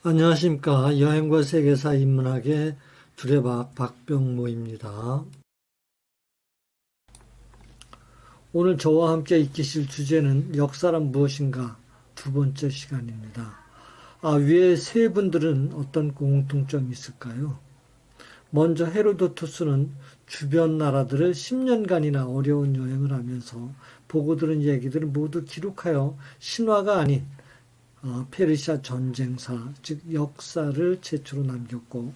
안녕하십니까. 여행과 세계사 인문학의 두레박 박병모입니다. 오늘 저와 함께 익히실 주제는 역사란 무엇인가 두 번째 시간입니다. 위에 세 분들은 어떤 공통점이 있을까요? 먼저 헤로도투스는 주변 나라들을 10년간이나 어려운 여행을 하면서 보고 들은 얘기들을 모두 기록하여 신화가 아닌 페르시아 전쟁사, 즉 역사를 최초로 남겼고,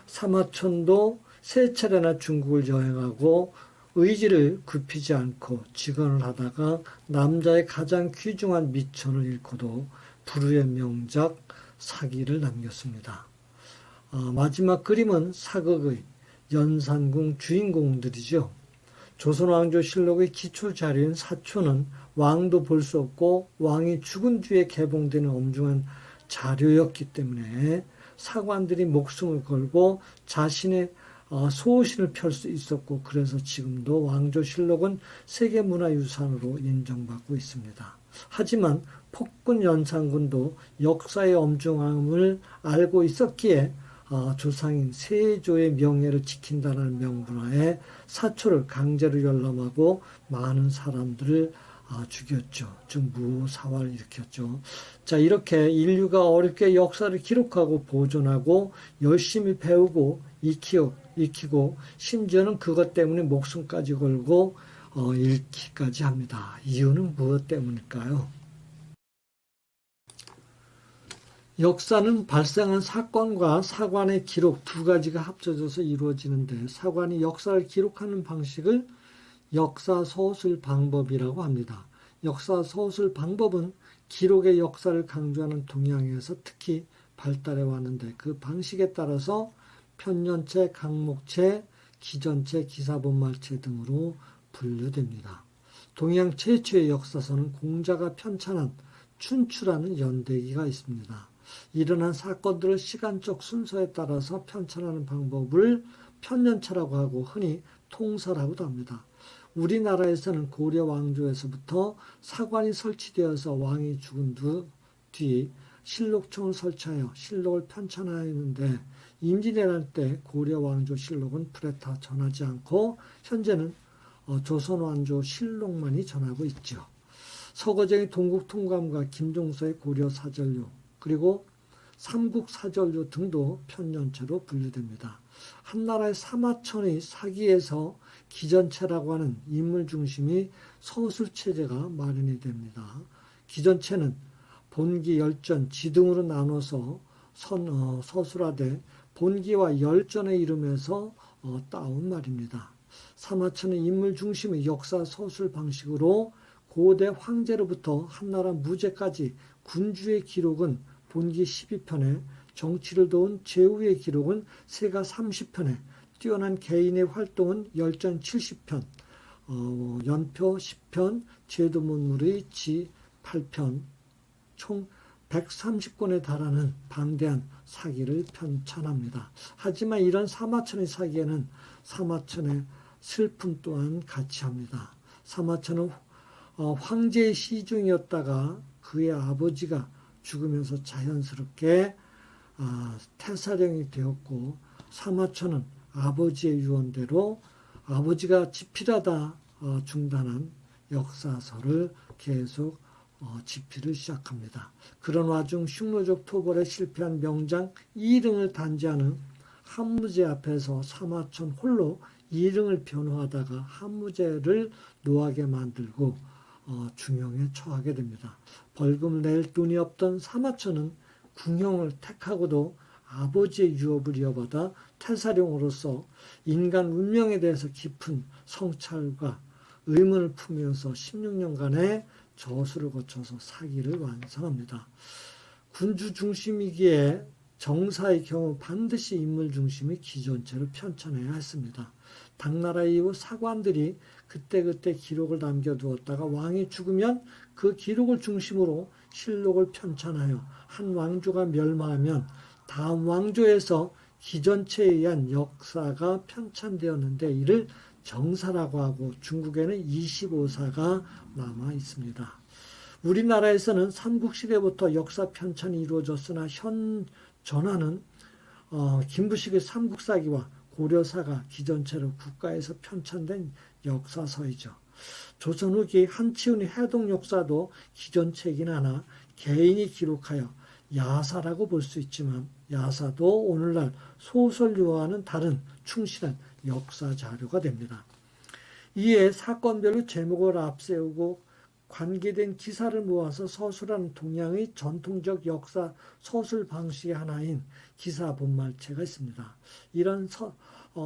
사마천도 세 차례나 중국을 여행하고 의지를 굽히지 않고 직언을 하다가 남자의 가장 귀중한 미천을 잃고도 불후의 명작 사기를 남겼습니다. 마지막 그림은 사극의 연산궁 주인공들이죠. 조선왕조실록의 기초 자료인 사초는 왕도 볼 수 없고 왕이 죽은 뒤에 개봉되는 엄중한 자료였기 때문에 사관들이 목숨을 걸고 자신의 소신을 펼 수 있었고, 그래서 지금도 왕조실록은 세계문화유산으로 인정받고 있습니다. 하지만 폭군 연산군도 역사의 엄중함을 알고 있었기에 조상인 세조의 명예를 지킨다는 명분하에 사초를 강제로 열람하고 많은 사람들을 죽였죠. 즉 무사화를 일으켰죠. 자, 이렇게 인류가 어렵게 역사를 기록하고 보존하고 열심히 배우고 익히고 심지어는 그것 때문에 목숨까지 걸고 잃기까지 합니다. 이유는 무엇 때문일까요? 역사는 발생한 사건과 사관의 기록 두 가지가 합쳐져서 이루어지는데, 사관이 역사를 기록하는 방식을 역사서술 방법이라고 합니다. 역사서술 방법은 기록의 역사를 강조하는 동양에서 특히 발달해 왔는데, 그 방식에 따라서 편년체, 강목체, 기전체, 기사본말체 등으로 분류됩니다. 동양 최초의 역사서는 공자가 편찬한 춘추라는 연대기가 있습니다. 일어난 사건들을 시간적 순서에 따라서 편찬하는 방법을 편년체라고 하고 흔히 통설하고도 합니다. 우리나라에서는 고려 왕조에서부터 사관이 설치되어서 왕이 죽은 뒤 실록청을 설치하여 실록을 편찬하였는데, 임진왜란 때 고려 왕조 실록은 불에 타 전하지 않고 현재는 조선 왕조 실록만이 전하고 있죠. 서거정의 동국통감과 김종서의 고려사전료, 그리고 삼국사전료 등도 편년체로 분류됩니다. 한나라의 사마천의 사기에서 기전체라고 하는 인물 중심이 서술체제가 마련이 됩니다. 기전체는 본기, 열전, 지등으로 나눠서 서술하되 본기와 열전의 이름에서 따온 말입니다. 사마천은 인물 중심의 역사 서술 방식으로 고대 황제로부터 한나라 무제까지 군주의 기록은 본기 12편에, 정치를 도운 제후의 기록은 세가 30편에, 뛰어난 개인의 활동은 열전 70편, 연표 10편, 제도문물의 지 8편, 총 130권에 달하는 방대한 사기를 편찬합니다. 하지만 이런 사마천의 사기에는 사마천의 슬픔 또한 같이 합니다. 사마천은 황제의 시중이었다가 그의 아버지가 죽으면서 자연스럽게 태사령이 되었고, 사마천은 아버지의 유언대로 아버지가 집필하다 중단한 역사서를 계속 집필을 시작합니다. 그런 와중 흉노적 토벌에 실패한 명장 이릉을 단죄하는 한무제 앞에서 사마천 홀로 이릉을 변호하다가 한무제를 노하게 만들고 중형에 처하게 됩니다. 벌금을 낼 돈이 없던 사마천은 궁형을 택하고도 아버지의 유업을 이어받아 태사령으로서 인간 운명에 대해서 깊은 성찰과 의문을 품으면서 16년간의 저수를 거쳐서 사기를 완성합니다. 군주 중심이기에 정사의 경우 반드시 인물 중심의 기존체로 편찬해야 했습니다. 당나라 이후 사관들이 그때그때 기록을 남겨두었다가 왕이 죽으면 그 기록을 중심으로 실록을 편찬하여 한 왕조가 멸망하면 다음 왕조에서 기전체에 의한 역사가 편찬되었는데, 이를 정사라고 하고 중국에는 25사가 남아 있습니다. 우리나라에서는 삼국시대부터 역사 편찬이 이루어졌으나 현 전화는 김부식의 삼국사기와 고려사가 기전체로 국가에서 편찬된 역사서이죠. 조선 후기 한치훈의 해동역사도 기전체이긴 하나 개인이 기록하여 야사라고 볼 수 있지만 야사도 오늘날 소설류와는 다른 충실한 역사 자료가 됩니다. 이에 사건별로 제목을 앞세우고 관계된 기사를 모아서 서술하는 동양의 전통적 역사 서술 방식의 하나인 기사 본말체가 있습니다. 이런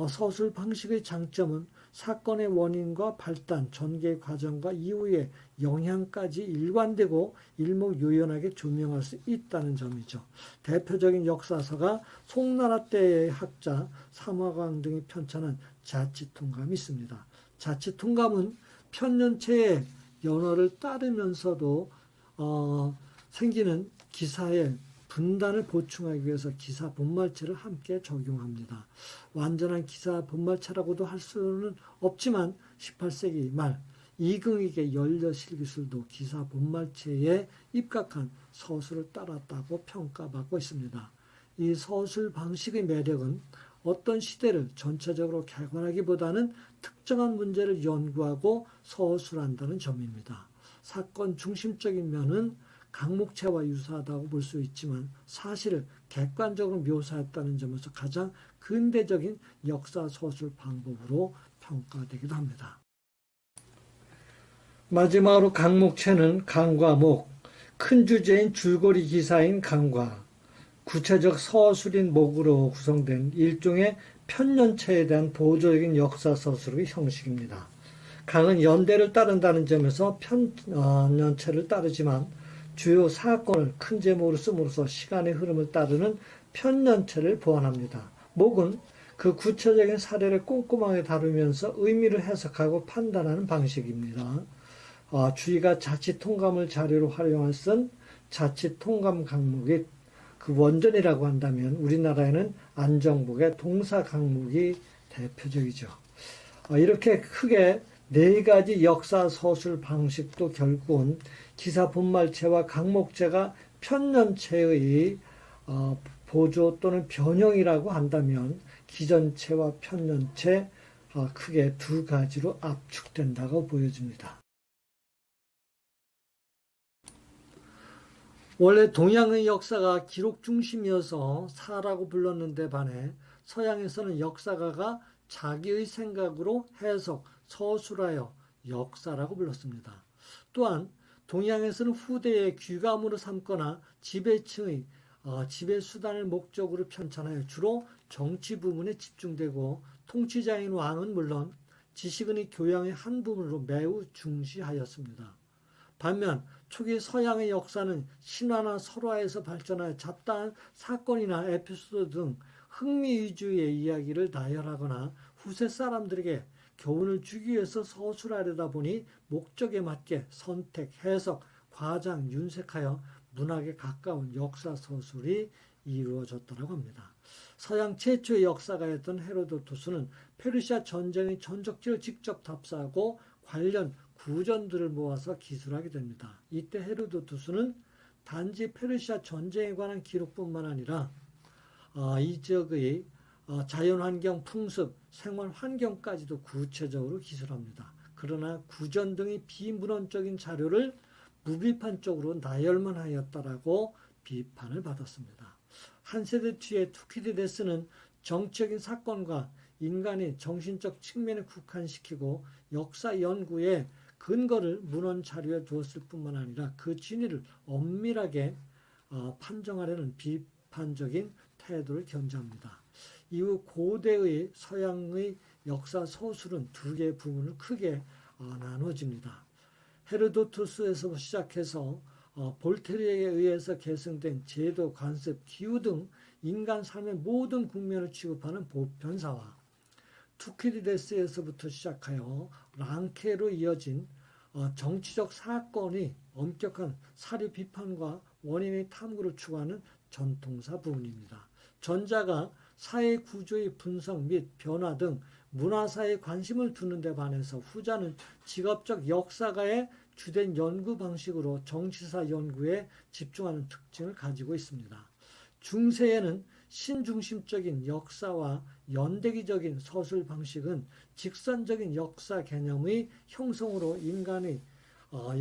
서술 방식의 장점은 사건의 원인과 발단, 전개 과정과 이후의 영향까지 일관되고 일목요연하게 조명할 수 있다는 점이죠. 대표적인 역사서가 송나라 때의 학자 삼화광 등이 편찬한 자치통감이 있습니다. 자치통감은 편년체의 연어를 따르면서도 생기는 기사의 분단을 보충하기 위해서 기사 본말체를 함께 적용합니다. 완전한 기사 본말체라고도 할 수는 없지만 18세기 말 이긍익의 연려실기술도 기사 본말체에 입각한 서술을 따랐다고 평가받고 있습니다. 이 서술 방식의 매력은 어떤 시대를 전체적으로 객관하기보다는 특정한 문제를 연구하고 서술한다는 점입니다. 사건 중심적인 면은 강목체와 유사하다고 볼 수 있지만 사실을 객관적으로 묘사했다는 점에서 가장 근대적인 역사 서술 방법으로 평가되기도 합니다. 마지막으로 강목체는 강과 목, 큰 주제인 줄거리 기사인 강과 구체적 서술인 목으로 구성된 일종의 편년체에 대한 보조적인 역사 서술의 형식입니다. 강은 연대를 따른다는 점에서 편년체를 따르지만 주요 사건을 큰 제목으로 씀으로써 시간의 흐름을 따르는 편년체를 보완합니다. 목은 그 구체적인 사례를 꼼꼼하게 다루면서 의미를 해석하고 판단하는 방식입니다. 주의가 자치통감을 자료로 활용해 쓴 자치통감 강목이 그 원전이라고 한다면 우리나라에는 안정복의 동사 강목이 대표적이죠. 이렇게 크게 네 가지 역사 서술 방식도 결국은 기사 본말체와 강목체가 편년체의 보조 또는 변형이라고 한다면 기전체와 편년체 크게 두 가지로 압축된다고 보여집니다. 원래 동양의 역사가 기록 중심이어서 사라고 불렀는데 반해 서양에서는 역사가가 자기의 생각으로 해석, 서술하여 역사라고 불렀습니다. 또한 동양에서는 후대의 귀감으로 삼거나 지배층의 지배 수단을 목적으로 편찬하여 주로 정치 부문에 집중되고 통치자인 왕은 물론 지식인의 교양의 한 부분으로 매우 중시하였습니다. 반면 초기 서양의 역사는 신화나 설화에서 발전하여 잡다한 사건이나 에피소드 등 흥미 위주의 이야기를 나열하거나 후세 사람들에게 교훈을 주기 위해서 서술하려다 보니 목적에 맞게 선택, 해석, 과장, 윤색하여 문학에 가까운 역사 서술이 이루어졌다고 합니다. 서양 최초의 역사가였던 헤로도토스는 페르시아 전쟁의 전적지를 직접 답사하고 관련 구전들을 모아서 기술하게 됩니다. 이때 헤로도토스는 단지 페르시아 전쟁에 관한 기록뿐만 아니라 이 지역의 자연환경, 풍습, 생활환경까지도 구체적으로 기술합니다. 그러나 구전 등의 비문헌적인 자료를 무비판적으로 나열만 하였다라고 비판을 받았습니다. 한 세대 뒤에 투키디데스는 정치적인 사건과 인간의 정신적 측면에 국한시키고 역사 연구에 근거를 문헌 자료에 두었을 뿐만 아니라 그 진위를 엄밀하게 판정하려는 비판적인 태도를 견지합니다. 이후 고대의 서양의 역사 서술은 두 개의 부분을 크게 나눠집니다. 헤로도토스에서 시작해서 볼테르에 의해서 계승된 제도, 관습, 기후 등 인간 삶의 모든 국면을 취급하는 보편사와 투키디데스에서부터 시작하여 랑케로 이어진 정치적 사건이 엄격한 사료 비판과 원인의 탐구를 추구하는 전통사 부분입니다. 전자가 사회 구조의 분석 및 변화 등 문화사에 관심을 두는 데 반해서 후자는 직업적 역사가의 주된 연구 방식으로 정치사 연구에 집중하는 특징을 가지고 있습니다. 중세에는 신중심적인 역사와 연대기적인 서술 방식은 직선적인 역사 개념의 형성으로 인간의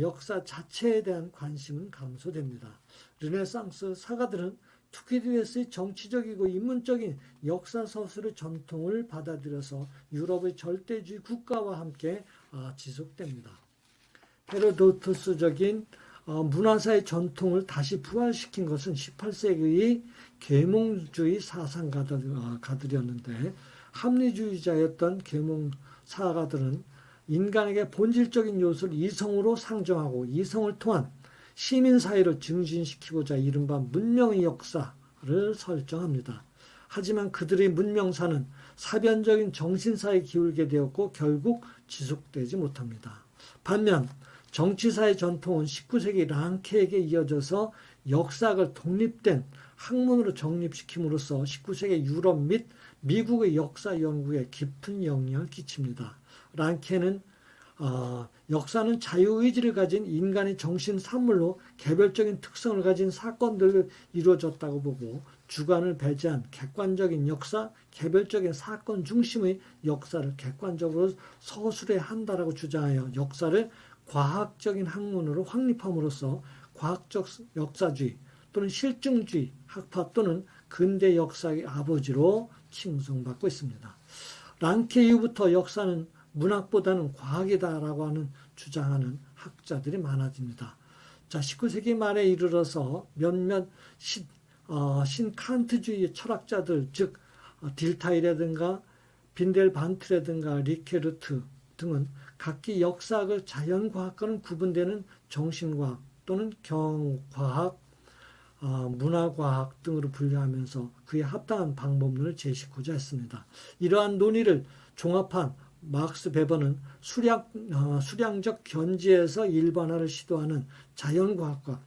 역사 자체에 대한 관심은 감소됩니다. 르네상스 사가들은 투키디데스의 정치적이고 인문적인 역사 서술의 전통을 받아들여서 유럽의 절대주의 국가와 함께 지속됩니다. 헤로도토스적인 문화사의 전통을 다시 부활시킨 것은 18세기의 계몽주의 사상가들이었는데, 합리주의자였던 계몽사가들은 인간에게 본질적인 요소를 이성으로 상정하고 이성을 통한 시민사회를 증진시키고자 이른바 문명의 역사를 설정합니다. 하지만 그들의 문명사는 사변적인 정신사에 기울게 되었고 결국 지속되지 못합니다. 반면 정치사의 전통은 19세기 랑케에게 이어져서 역사학을 독립된 학문으로 정립시킴으로써 19세기 유럽 및 미국의 역사 연구에 깊은 영향을 끼칩니다. 랑케는 역사는 자유의지를 가진 인간의 정신 산물로 개별적인 특성을 가진 사건들로 이루어졌다고 보고, 주관을 배제한 객관적인 역사, 개별적인 사건 중심의 역사를 객관적으로 서술해야 한다라고 주장하여 역사를 과학적인 학문으로 확립함으로써 과학적 역사주의 또는 실증주의 학파 또는 근대 역사의 아버지로 칭송받고 있습니다. 랑케 이후부터 역사는 문학보다는 과학이다라고 하는 주장하는 학자들이 많아집니다. 자, 19세기 말에 이르러서 몇몇 신칸트주의 철학자들, 즉 딜타이라든가 빈델반트라든가 리케르트 등은 각기 역사학을 자연과학과는 구분되는 정신과학 또는 경과학, 문화과학 등으로 분류하면서 그에 합당한 방법론을 제시하고자 했습니다. 이러한 논의를 종합한 막스 베버는 수량적 견지에서 일반화를 시도하는 자연과학과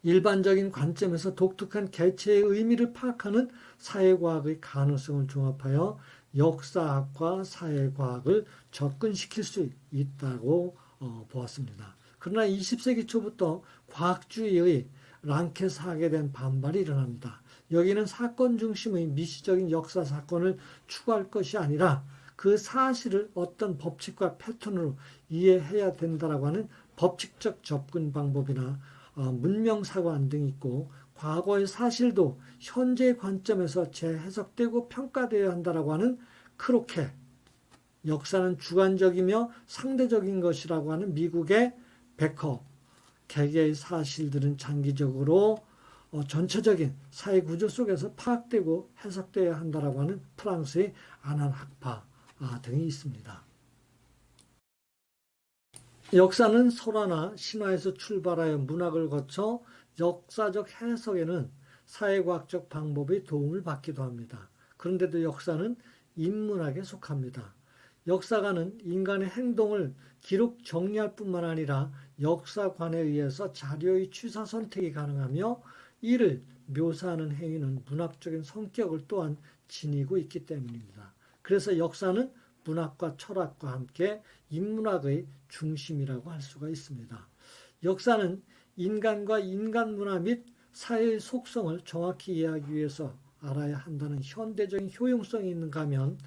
일반적인 관점에서 독특한 개체의 의미를 파악하는 사회과학의 가능성을 종합하여 역사학과 사회과학을 접근시킬 수 있다고 보았습니다. 그러나 20세기 초부터 과학주의의 랑케 사학에 대한 반발이 일어납니다. 여기는 사건 중심의 미시적인 역사 사건을 추구할 것이 아니라 그 사실을 어떤 법칙과 패턴으로 이해해야 된다라고 하는 법칙적 접근 방법이나 문명사관 등이 있고, 과거의 사실도 현재의 관점에서 재해석되고 평가되어야 한다라고 하는 크로케, 역사는 주관적이며 상대적인 것이라고 하는 미국의 베커, 개개의 사실들은 장기적으로 전체적인 사회 구조 속에서 파악되고 해석되어야 한다라고 하는 프랑스의 아난 학파 등이 있습니다. 역사는 설화나 신화에서 출발하여 문학을 거쳐 역사적 해석에는 사회과학적 방법의 도움을 받기도 합니다. 그런데도 역사는 인문학에 속합니다. 역사가는 인간의 행동을 기록 정리할 뿐만 아니라 역사관에 의해서 자료의 취사 선택이 가능하며 이를 묘사하는 행위는 문학적인 성격을 또한 지니고 있기 때문입니다. 그래서 역사는 문학과 철학과 함께 인문학의 중심이라고 할 수가 있습니다. 역사는 인간과 인간 문화 및 사회의 속성을 정확히 이해하기 위해서 알아야 한다는 현대적인 효용성이 있는가 하면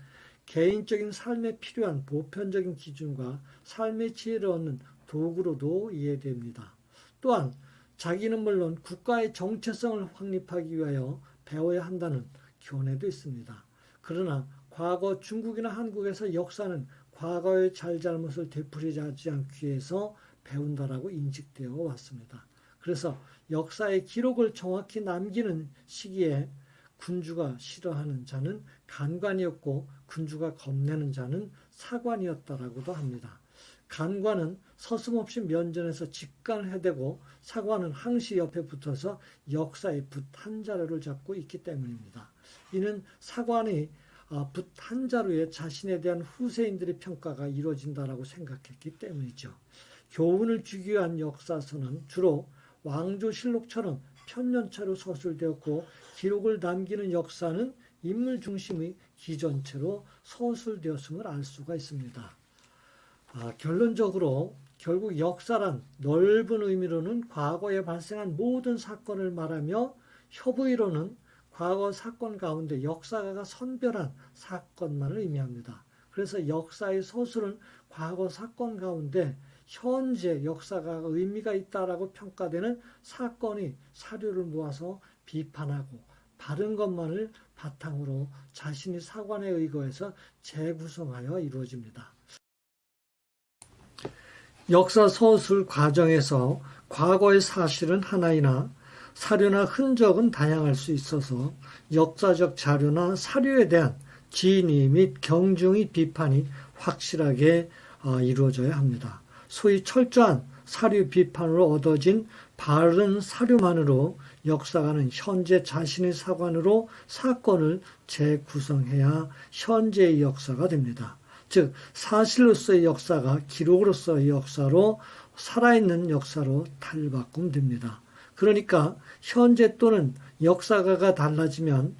개인적인 삶에 필요한 보편적인 기준과 삶의 지혜를 얻는 도구로도 이해됩니다. 또한 자기는 물론 국가의 정체성을 확립하기 위하여 배워야 한다는 교훈도 있습니다. 그러나 과거 중국이나 한국에서 역사는 과거의 잘잘못을 되풀이하지 않기 위해서 배운다라고 인식되어 왔습니다. 그래서 역사의 기록을 정확히 남기는 시기에 군주가 싫어하는 자는 간관이었고 군주가 겁내는 자는 사관이었다라고도 합니다. 간관은 서슴없이 면전에서 직관을 해대고 사관은 항시 옆에 붙어서 역사의 붓 한 자루를 잡고 있기 때문입니다. 이는 사관이 붓 한 자루에 자신에 대한 후세인들의 평가가 이루어진다라고 생각했기 때문이죠. 교훈을 주기 위한 역사서는 주로 왕조실록처럼 편년체로 서술되었고, 기록을 남기는 역사는 인물 중심의 기전체로 서술되었음을 알 수가 있습니다. 결론적으로 결국 역사란 넓은 의미로는 과거에 발생한 모든 사건을 말하며 협의로는 과거 사건 가운데 역사가가 선별한 사건만을 의미합니다. 그래서 역사의 서술은 과거 사건 가운데 현재 역사가 의미가 있다라고 평가되는 사건이 사료를 모아서 비판하고 바른 것만을 바탕으로 자신이 사관에 의거해서 재구성하여 이루어집니다. 역사 서술 과정에서 과거의 사실은 하나이나 사료나 흔적은 다양할 수 있어서 역사적 자료나 사료에 대한 진위 및 경중의 비판이 확실하게 이루어져야 합니다. 소위 철저한 사료 비판으로 얻어진 바른 사료만으로 역사가는 현재 자신의 사관으로 사건을 재구성해야 현재의 역사가 됩니다. 즉 사실로서의 역사가 기록으로서의 역사로 살아있는 역사로 탈바꿈됩니다. 그러니까 현재 또는 역사가가 달라지면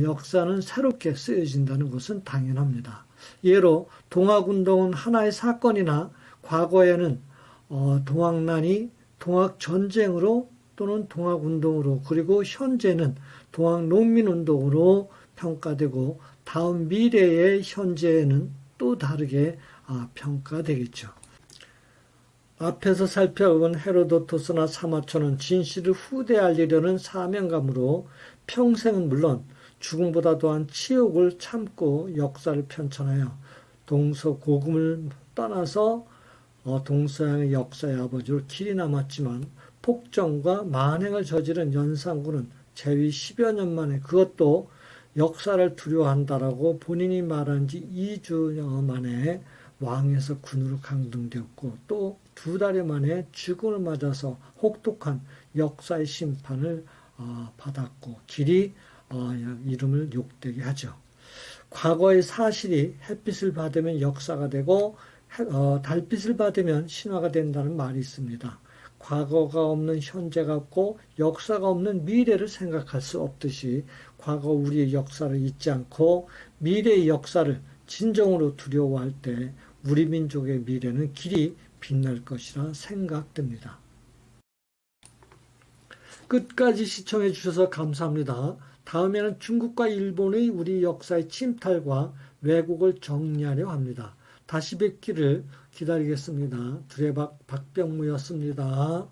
역사는 새롭게 쓰여진다는 것은 당연합니다. 예로 동학운동은 하나의 사건이나 과거에는 동학난이 동학전쟁으로 또는 동학운동으로 그리고 현재는 동학농민운동으로 평가되고 다음 미래의 현재에는 또 다르게 평가되겠죠. 앞에서 살펴본 헤로도토스나 사마초는 진실을 후대에 알리려는 사명감으로 평생은 물론 죽음보다 더한 치욕을 참고 역사를 편찬하여 동서고금을 떠나서 동서양의 역사의 아버지로 길이 남았지만 폭정과 만행을 저지른 연산군은 재위 10여 년 만에 그것도 역사를 두려워한다라고 본인이 말한 지 2주 만에 왕에서 군으로 강등되었고 또 2달여 만에 죽음을 맞아서 혹독한 역사의 심판을 받았고 길이 이름을 욕되게 하죠. 과거의 사실이 햇빛을 받으면 역사가 되고 달빛을 받으면 신화가 된다는 말이 있습니다. 과거가 없는 현재가 없고 역사가 없는 미래를 생각할 수 없듯이 과거 우리의 역사를 잊지 않고 미래의 역사를 진정으로 두려워할 때 우리 민족의 미래는 길이 빛날 것이라 생각됩니다. 끝까지 시청해 주셔서 감사합니다. 다음에는 중국과 일본의 우리 역사의 침탈과 왜곡을 정리하려 합니다. 다시 뵙기를 기다리겠습니다. 두레박 박병무였습니다.